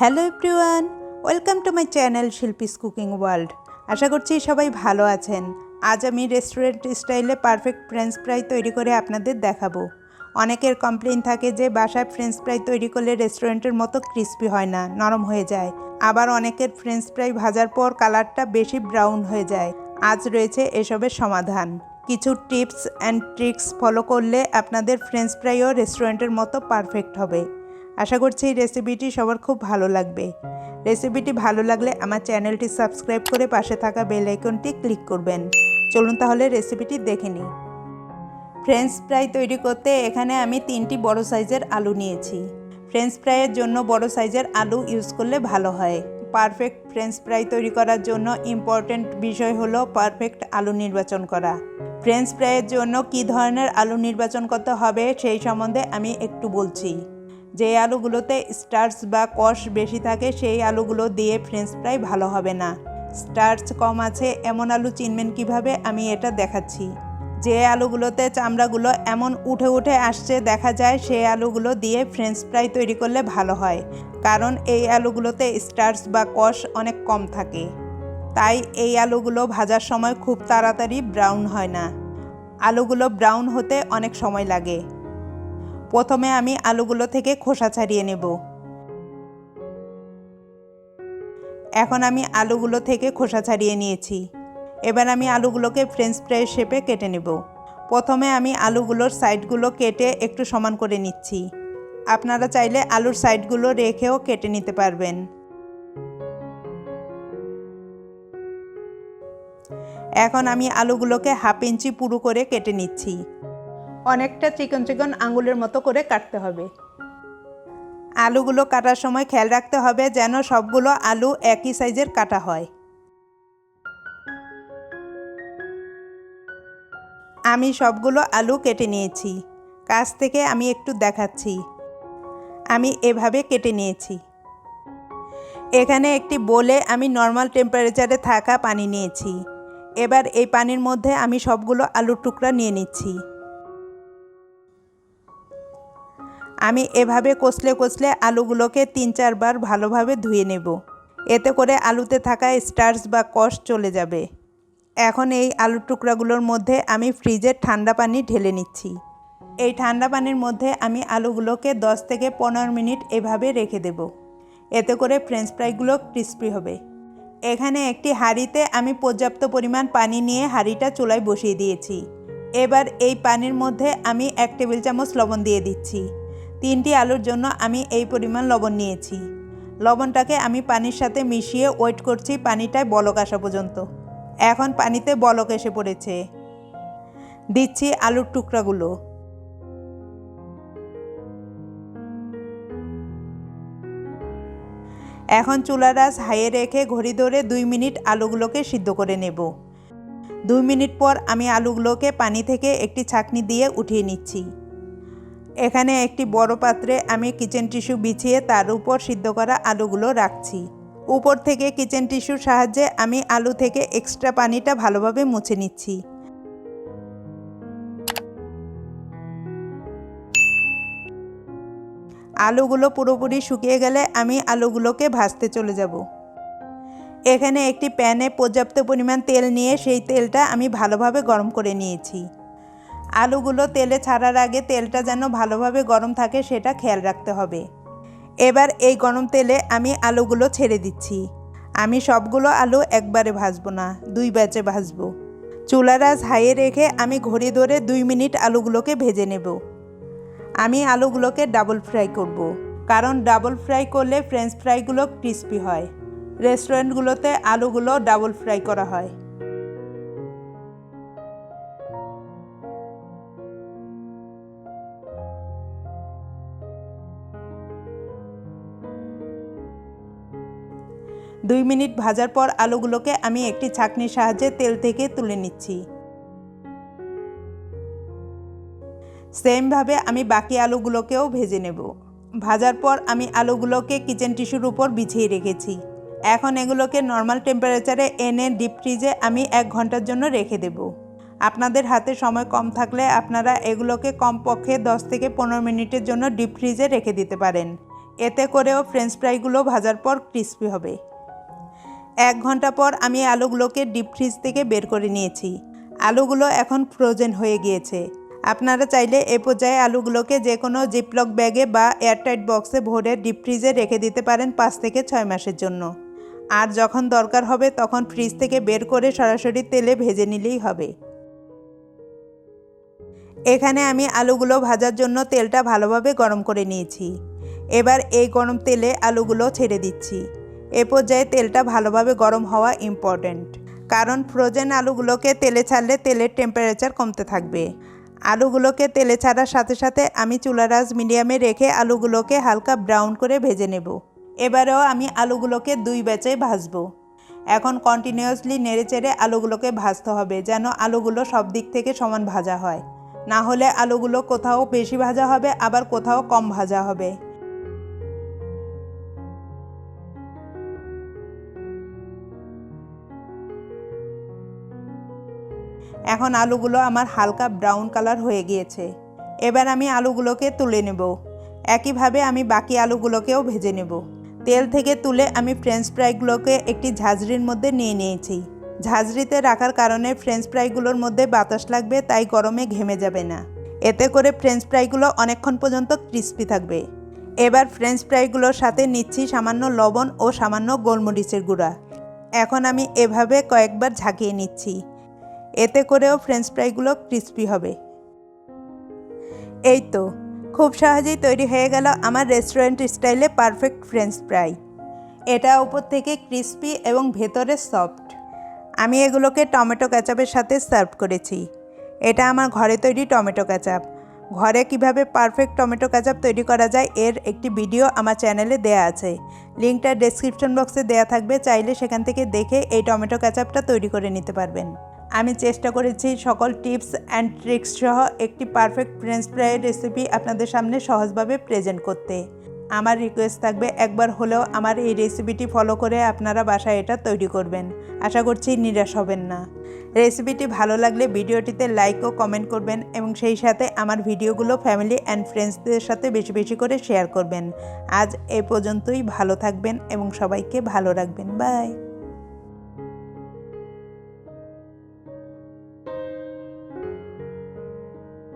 Hello everyone, welcome to my channel Shilpi cooking world. আশা করছি সবাই ভালো আছেন। আজ আমি রেস্টুরেন্ট স্টাইলে পারফেক্ট ফ্রেঞ্চ ফ্রাই তৈরি করে আপনাদের দেখাবো। অনেকের কমপ্লেন থাকে যে বাসায় ফ্রেঞ্চ ফ্রাই তৈরি করলে রেস্টুরেন্টের মতো ক্রিস্পি হয় না, নরম হয়ে যায়। আবার অনেকের ফ্রেঞ্চ ফ্রাই ভাজার পর কালারটা বেশি ব্রাউন হয়ে যায়। আজ রয়েছে এসবের সমাধান। কিছু টিপস অ্যান্ড ট্রিক্স ফলো করলে আপনাদের ফ্রেঞ্চ ফ্রাইও রেস্টুরেন্টের মতো পারফেক্ট হবে। আশা করছি এই রেসিপিটি সবার খুব ভালো লাগবে। রেসিপিটি ভালো লাগলে আমার চ্যানেলটি সাবস্ক্রাইব করে পাশে থাকা বেল আইকনটি ক্লিক করবেন। চলুন তাহলে রেসিপিটি দেখে নিই। ফ্রেঞ্চ ফ্রাই তৈরি করতে এখানে আমি 3টি বড় সাইজের আলু নিয়েছি। ফ্রেঞ্চ ফ্রাইয়ের জন্য বড় সাইজের আলু ইউজ করলে ভালো হয়। পারফেক্ট ফ্রেঞ্চ ফ্রাই তৈরি করার জন্য ইম্পর্ট্যান্ট বিষয় হলো পারফেক্ট আলু নির্বাচন করা। ফ্রেঞ্চ ফ্রাইয়ের জন্য কী ধরনের আলু নির্বাচন করতে হবে সেই সম্বন্ধে আমি একটু বলছি। যে আলুগুলোতে স্টার্চ বা কষ বেশি থাকে সেই আলুগুলো দিয়ে ফ্রেঞ্চ ফ্রাই ভালো হবে না। স্টার্চ কম আছে এমন আলু চিনবেন কিভাবে, আমি এটা দেখাচ্ছি। যে আলুগুলোতে চামড়াগুলো এমন উঠে উঠে আসছে দেখা যায়, সেই আলুগুলো দিয়ে ফ্রেঞ্চ ফ্রাই তৈরি করলে ভালো হয়, কারণ এই আলুগুলোতে স্টার্চ বা কষ অনেক কম থাকে। তাই এই আলুগুলো ভাজার সময় খুব তাড়াতাড়ি ব্রাউন হয় না। আলুগুলো ব্রাউন হতে অনেক সময় লাগে। প্রথমে আমি আলুগুলো থেকে খোসা ছাড়িয়ে নেব। এখন আমি আলুগুলো থেকে খোসা ছাড়িয়ে নিয়েছি। এবার আমি আলুগুলোকে ফ্রেঞ্চ ফ্রাই শেপে কেটে নেব। প্রথমে আমি আলুগুলোর সাইডগুলো কেটে একটু সমান করে নিচ্ছি। আপনারা চাইলে আলুর সাইডগুলো রেখেও কেটে নিতে পারবেন। এখন আমি আলুগুলোকে 1/2 ইঞ্চি পুরু করে কেটে নিচ্ছি। অনেকটা চিকন চিকন আঙুলের মতো করে কাটতে হবে। আলুগুলো কাটার সময় খেয়াল রাখতে হবে যেন সবগুলো আলু একই সাইজের কাটা হয়। আমি সবগুলো আলু কেটে নিয়েছি। কাছ থেকে আমি একটু দেখাচ্ছি। আমি এভাবে কেটে নিয়েছি। এখানে একটি বোলে আমি নর্মাল টেম্পারেচারে থাকা পানি নিয়েছি। এবার এই পানির মধ্যে আমি সবগুলো আলুর টুকরা নিয়ে নিচ্ছি। আমি এভাবে কষলে কষলে আলুগুলোকে 3-4 বার ভালোভাবে ধুয়ে নেব। এতে করে আলুতে থাকা স্টার্চ বা কষ চলে যাবে। এখন এই আলুর টুকরাগুলোর মধ্যে আমি ফ্রিজের ঠান্ডা পানি ঢেলে নিচ্ছি। এই ঠান্ডা পানির মধ্যে আমি আলুগুলোকে 10 থেকে 15 মিনিট এভাবে রেখে দেব। এতে করে ফ্রেঞ্চ ফ্রাইগুলো ক্রিস্পি হবে। এখানে একটি হাঁড়িতে আমি পর্যাপ্ত পরিমাণ পানি নিয়ে হাঁড়িটা চুলায় বসিয়ে দিয়েছি। এবার এই পানির মধ্যে আমি 1 টেবিল চামচ লবণ দিয়ে দিচ্ছি। 3টি আলুর জন্য আমি এই পরিমাণ লবণ নিয়েছি। লবণটাকে আমি পানির সাথে মিশিয়ে ওয়েট করছি পানিটায় বলক আসা পর্যন্ত। এখন পানিতে বলক এসে পড়েছে। দিচ্ছি আলুর টুকরাগুলো। এখন চুলার আঁচ হাইয়ে রেখে ঘড়ি ধরে 2 মিনিট আলুগুলোকে সিদ্ধ করে নেব। 2 মিনিট পর আমি আলুগুলোকে পানি থেকে একটি ছাঁকনি দিয়ে উঠিয়ে নিচ্ছি। এখানে একটি বড় পাত্রে আমি কিচেন টিস্যু বিছিয়ে তার উপর সিদ্ধ করা আলুগুলো রাখছি। উপর থেকে কিচেন টিস্যুর সাহায্যে আমি আলু থেকে এক্সট্রা পানিটা ভালোভাবে মুছে নিচ্ছি। আলুগুলো পুরোপুরি শুকিয়ে গেলে আমি আলুগুলোকে ভাজতে চলে যাব। এখানে একটি প্যানে পর্যাপ্ত পরিমাণ তেল নিয়ে সেই তেলটা আমি ভালোভাবে গরম করে নিয়েছি। আলুগুলো তেলে ছাড়ার আগে তেলটা যেন ভালোভাবে গরম থাকে সেটা খেয়াল রাখতে হবে। এবার এই গরম তেলে আমি আলুগুলো ছেড়ে দিচ্ছি। আমি সবগুলো আলু একবারে ভাজবো না, 2 ব্যাচে ভাজবো। চুলার আঁচ হাইয়ে রেখে আমি ঘড়ি ধরে 2 মিনিট আলুগুলোকে ভেজে নেব। আমি আলুগুলোকে ডাবল ফ্রাই করব, কারণ ডাবল ফ্রাই করলে ফ্রেঞ্চ ফ্রাইগুলো ক্রিস্পি হয়। রেস্টুরেন্টগুলোতে আলুগুলো ডাবল ফ্রাই করা হয়। দুই মিনিট ভাজার পর আলুগুলোকে আমি একটি ছাঁকনির সাহায্যে তেল থেকে তুলে নিচ্ছি। সেমভাবে আমি বাকি আলুগুলোকেও ভেজে নেব। ভাজার পর আমি আলুগুলোকে কিচেন টিস্যুর উপর বিছিয়ে রেখেছি। এখন এগুলোকে নর্মাল টেম্পারেচারে এনে ডিপ ফ্রিজে আমি 1 ঘন্টার জন্য রেখে দেব। আপনাদের হাতে সময় কম থাকলে আপনারা এগুলোকে কমপক্ষে 10 থেকে 15 মিনিটের জন্য ডিপ ফ্রিজে রেখে দিতে পারেন। এতে করেও ফ্রেঞ্চ ফ্রাইগুলো ভাজার পর ক্রিস্পি হবে। 1 ঘন্টা পর আমি আলুগুলোকে ডিপ ফ্রিজ থেকে বের করে নিয়েছি। আলুগুলো এখন ফ্রোজেন হয়ে গিয়েছে। আপনারা চাইলে এ পর্যায়ে আলুগুলোকে যে কোনো জিপলক ব্যাগে বা এয়ারটাইট বক্সে ভরে ডিপ ফ্রিজে রেখে দিতে পারেন 5 থেকে 6 মাসের জন্য। আর যখন দরকার হবে তখন ফ্রিজ থেকে বের করে সরাসরি তেলে ভেজে নিলেই হবে। এখানে আমি আলুগুলো ভাজার জন্য তেলটা ভালোভাবে গরম করে নিয়েছি। এবার এই গরম তেলে আলুগুলো ছেড়ে দিচ্ছি। এ পর্যায়ে তেলটা ভালোভাবে গরম হওয়া ইম্পর্ট্যান্ট, কারণ ফ্রোজেন আলুগুলোকে তেলে ছাড়লে তেলের টেম্পারেচার কমতে থাকবে। আলুগুলোকে তেলে ছাড়ার সাথে সাথে আমি চুলার আঁচ মিডিয়ামে রেখে আলুগুলোকে হালকা ব্রাউন করে ভেজে নেব। এবারেও আমি আলুগুলোকে 2 ব্যাচে ভাজবো। এখন কন্টিনিউয়াসলি নেড়েচেড়ে আলুগুলোকে ভাজতে হবে, যেন আলুগুলো সব দিক থেকে সমান ভাজা হয়। না হলে আলুগুলো কোথাও বেশি ভাজা হবে, আবার কোথাও কম ভাজা হবে। এখন আলুগুলো আমার হালকা ব্রাউন কালার হয়ে গিয়েছে। এবার আমি আলুগুলোকে তুলে নেব। একইভাবে আমি বাকি আলুগুলোকেও ভেজে নেব। তেল থেকে তুলে আমি ফ্রেঞ্চ ফ্রাইগুলোকে একটি ঝাঁঝরির মধ্যে নিয়ে নিয়েছি। ঝাঁঝরিতে রাখার কারণে ফ্রেঞ্চ ফ্রাইগুলোর মধ্যে বাতাস লাগবে, তাই গরমে ঘেমে যাবে না। এতে করে ফ্রেঞ্চ ফ্রাইগুলো অনেকক্ষণ পর্যন্ত ক্রিস্পি থাকবে। এবার ফ্রেঞ্চ ফ্রাইগুলোর সাথে নিচ্ছি সামান্য লবণ ও সামান্য গোলমরিচের গুঁড়া। এখন আমি এভাবে কয়েকবার ঝাঁকিয়ে নিচ্ছি। এতে করেও ফ্রেঞ্চ ফ্রাইগুলো ক্রিস্পি হবে। এই তো, খুব সহজেই তৈরি হয়ে গেল আমার রেস্টুরেন্ট স্টাইলে পারফেক্ট ফ্রেঞ্চ ফ্রাই। এটা উপর থেকে ক্রিস্পি এবং ভেতরে সফট। আমি এগুলোকে টমেটো কেচাপের সাথে সার্ভ করেছি। এটা আমার ঘরে তৈরি টমেটো কেচাপ। ঘরে কিভাবে পারফেক্ট টমেটো কেচাপ তৈরি করা যায় এর একটি ভিডিও আমার চ্যানেলে দেয়া আছে। লিঙ্কটা ডেসক্রিপশন বক্সে দেয়া থাকবে, চাইলে সেখান থেকে দেখে এই টমেটো কেচাপটা তৈরি করে নিতে পারবেন। আমি চেষ্টা করেছি সকল টিপস অ্যান্ড ট্রিক্স সহ একটি পারফেক্ট ফ্রেঞ্চ ফ্রাইয়ের রেসিপি আপনাদের সামনে সহজভাবে প্রেজেন্ট করতে। আমার রিকোয়েস্ট থাকবে একবার হলেও আমার এই রেসিপিটি ফলো করে আপনারা বাসায় এটা তৈরি করবেন। আশা করছি নিরাশ হবেন না। রেসিপিটি ভালো লাগলে ভিডিওটিতে লাইক ও কমেন্ট করবেন এবং সেই সাথে আমার ভিডিওগুলো ফ্যামিলি অ্যান্ড ফ্রেন্ডসদের সাথে বেশি বেশি করে শেয়ার করবেন। আজ এ পর্যন্তই। ভালো থাকবেন এবং সবাইকে ভালো রাখবেন। বাই।